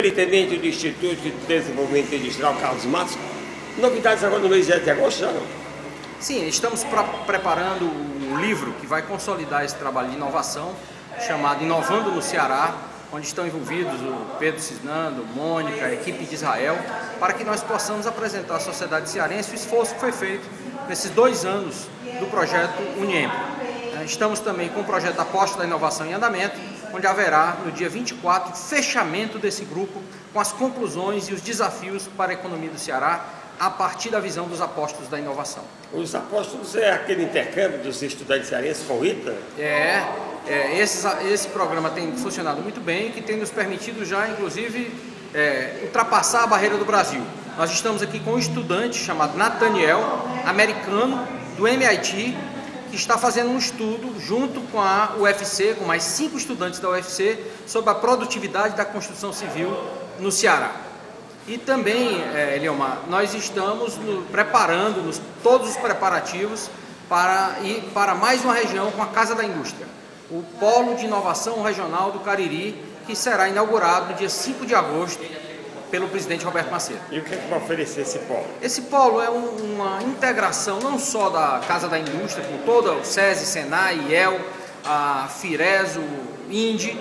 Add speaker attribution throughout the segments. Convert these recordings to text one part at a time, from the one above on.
Speaker 1: superintendente do Instituto de Desenvolvimento Industrial, Carlos Matos. Novidades agora no mês de agosto, já não?
Speaker 2: Sim, estamos preparando um livro que vai consolidar esse trabalho de inovação, chamado Inovando no Ceará, onde estão envolvidos o Pedro Cisnando, Mônica, a equipe de Israel, para que nós possamos apresentar à sociedade cearense o esforço que foi feito nesses 2 anos do projeto Uniempro. Estamos também com o projeto Aposta da Inovação em andamento, onde haverá, no dia 24, fechamento desse grupo com as conclusões e os desafios para a economia do Ceará, a partir da visão dos apóstolos da inovação.
Speaker 1: Os apóstolos é aquele intercâmbio dos estudantes cearenses com o ITA?
Speaker 2: Esse programa tem funcionado muito bem, que tem nos permitido já, inclusive, ultrapassar a barreira do Brasil. Nós estamos aqui com um estudante chamado Nathaniel, americano, do MIT, que está fazendo um estudo junto com a UFC, com mais 5 estudantes da UFC, sobre a produtividade da construção civil no Ceará. E também, Eliomar, nós estamos preparando todos os preparativos para ir para mais uma região com a Casa da Indústria, o Polo de Inovação Regional do Cariri, que será inaugurado no dia 5 de agosto pelo presidente Roberto Macedo.
Speaker 1: E o que vai oferecer esse polo?
Speaker 2: Esse polo é uma integração não só da Casa da Indústria, com toda o SESI, Senai, IEL, a FIRES, o INDE,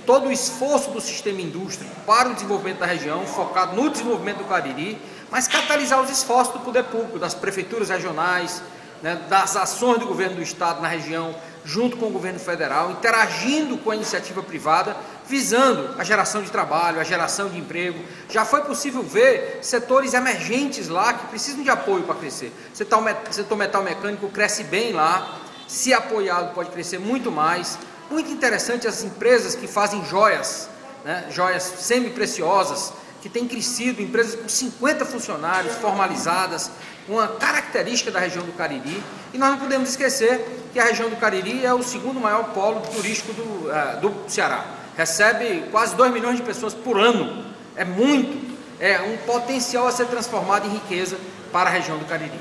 Speaker 2: todo o esforço do sistema indústria para o desenvolvimento da região, focado no desenvolvimento do Cariri, mas catalisar os esforços do poder público, das prefeituras regionais, das ações do governo do estado na região, junto com o governo federal, interagindo com a iniciativa privada, visando a geração de trabalho, a geração de emprego. Já foi possível ver setores emergentes lá que precisam de apoio para crescer. O setor metal mecânico cresce bem lá, se apoiado pode crescer muito mais. Muito interessante as empresas que fazem joias, joias semi-preciosas, que têm crescido, empresas com 50 funcionários formalizadas, uma característica da região do Cariri. E nós não podemos esquecer que a região do Cariri é o 2º maior polo turístico do Ceará. Recebe quase 2 milhões de pessoas por ano. É muito, é um potencial a ser transformado em riqueza para a região do Cariri.